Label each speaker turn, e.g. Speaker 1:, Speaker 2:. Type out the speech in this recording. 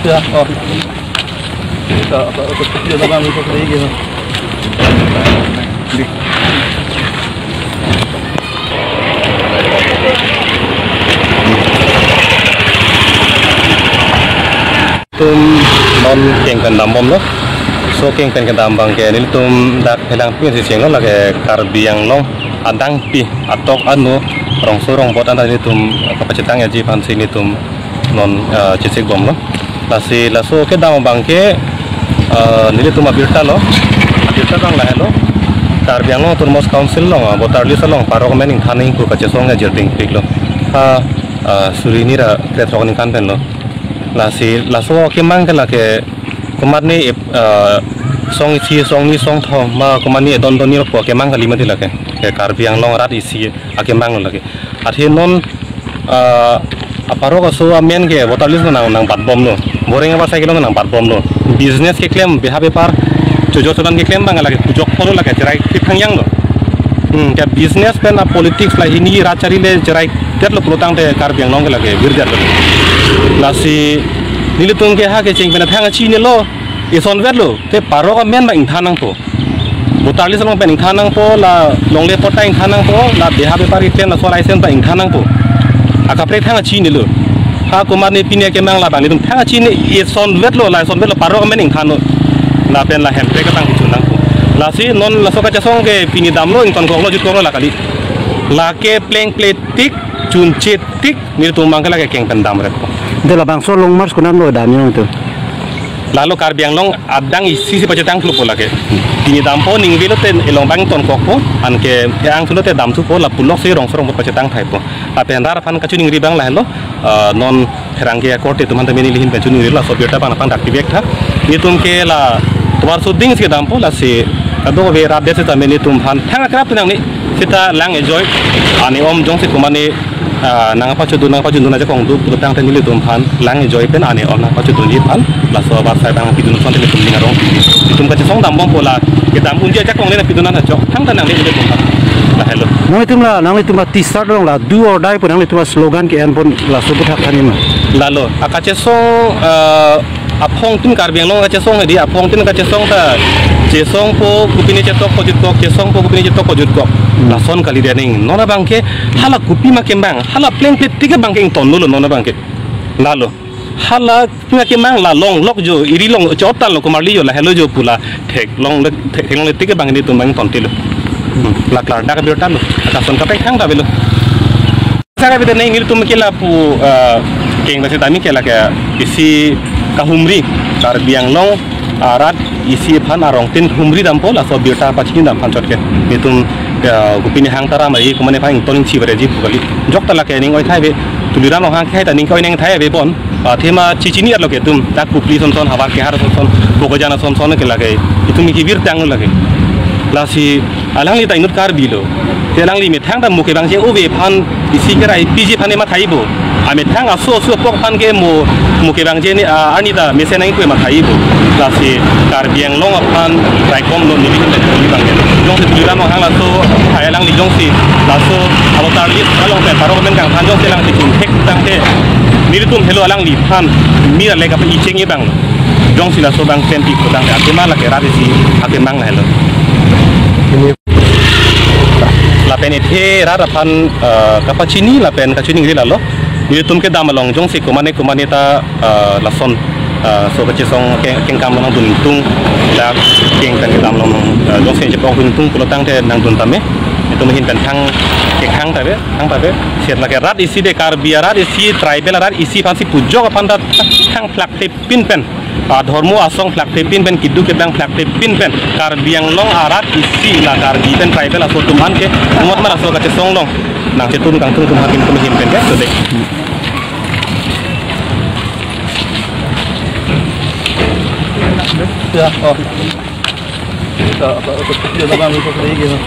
Speaker 1: Ya, oh. Kecil bang itu kayak gitu.
Speaker 2: Tum non keng kan dambom lo, so keng kan dambang ke ini tum dak helang pun si cenglo lagi karbiang long adang pi atok anu rong sorong botan tadi tum kapacitang ya jipan sini tum non cisik bom lo, lasi laso ke dambang ke nili tum abirta bang lah lo, karbiang lo turmos council lo, botar lisa lo, parok mening thaning ku kacesong ya jerting pik lo, suri ni ra kretrok ni kan pen lo. Laso kemang ke lake kumarni song isi song ni song tho ma kumarni don ni po kemang kali mati lake ke karbiang long rat isi akemang lake athi non aparo ko so amen ke botalis nang pat bom lo boring apa cycle nang pat bom lo business ke claim beha bepar jojo sodan ke claim bang lake pujok polo lake cerai khang yang lo ke business pen a politics la hini rachari le cerai tet lo protang te karbiang long ke lake birjar lo lasi nilitung ke ha ke cing pena thang chi ne lo ison vet lo te paro ka men ba ing thanang po botarli salong pen ing thanang po la longle pota ing thanang po la beha be pari ten la so license ba ing thanang po aka pre thang chi ne lo ha kumar ne pinia ke mang la bang litung thang chi ne ison vet lo paro ka men ing thano la pen la hem pre ka tang chu nang po lasi non la so ka chasong ke pini dam lo ing ton ko lo jut ko lo la kali la ke pleng pletik chun chetik nilitung mang ke la ke keng pen dam re po
Speaker 1: de la bang so long mars kunan lo dam yang tu
Speaker 2: lalu karbiang long adang isi pacetang flu pola ke tini dampo ning velo ten elong bang ton kokpo an ke yang flu te dam tu po la pulok se rong sorong pacetang thai po ape andar fan kachu ning ri bang la hello non herangke korte tuman te meni lihin kachu ning ri la so biota pan pan aktivek tha ni tum ke la tuar so ding se dampo la se ado ve rab de se ta meni tum han thang krap tu nang ni sita lang enjoy ani om jong se kumani nang apa cudu aja kong du petang tadi lihat tumpan lang enjoy pen ane on apa cudu lihat pan laso bar saya bang pidun son tadi tumling arong itu kaca song dambong pola kita pun dia cakong lena pidunan aja tang tanang lihat tumpan lah hello
Speaker 1: nang itu mah t-shirt dong lah do or die pun nang itu mah slogan ke an pun lah sebut hak kami mah
Speaker 2: lalu akace song apong tin karbiang long kaca song di apong tin kaca song ta jesong po kupini cetok kojut kok jesong po kupini cetok kojut kok lason kali dia ning nona bangke hala kupi makin bang hala pleng plet tiga bangke ing ton lolo nona bangke lalu hala makin bang la long lok jo iri long chotan lo kumarli jo la hello jo pula tek long tiga bang ni tumbang ton tilo la klar dak biotan lo akason kapek hang tabelo sara bida ning il tum kila pu keng basi tami kela ke isi kahumri karbiang long arat isi pan arong tin humri dampo la so biota pachin dam pan chotke nitum gupini hang tara mai kumane phang toning chi bare ji pukali jok tala ke ning oi thai be tulira no hang khai ta ning koi ning thai be bon thema chichini ar loke tum tak kupli son son habar ke har son son bogojana son son ke lage itum ki bir tang lage lasi alang li ta inut kar bilo telang li me thang da muke bang je obe pan isi ke rai piji phane ma thai bo ame thang aso pok pan ke mo muke bang je ni ani da mesen nang ku ma thai bo lasi karbiang long pan rai kom no ni ni bang ke jong se tulira no hang la so thai lang li jong si la so abotar li along pe paro men kang pan jong se lang ti king tek tang te ni tum hello alang li pan mi la le ka i cheng bang jong si la so bang tempi ko tang ate ma la ke ra si ate mang la hello la pen ethe ra pan kapachini la pen kachuni ngi la lo ni tum ke damalong jong si kumane ta la son so kache song keng kam nang dun tung la keng kan ke damalong jong si jepok dun tung pulo tang te nang dun tame itu mungkin pen thang ke khang tabe set la ke rat isi de kar biarat isi tribal rat isi pansi pujok pan ta thang plak te pin pen ধর্ম আসং ফ্ল্যাক্টে pin pen কিদু কে বাং ফ্ল্যাক্টে pin pen কার বিয়াং লং আরাত EC la kar bi pen tribal aso tuman ke umot mar aso kache song long nang che tun kang tung tum hakim tum him pen ke so de
Speaker 1: ya oh kecil bang itu kayak gitu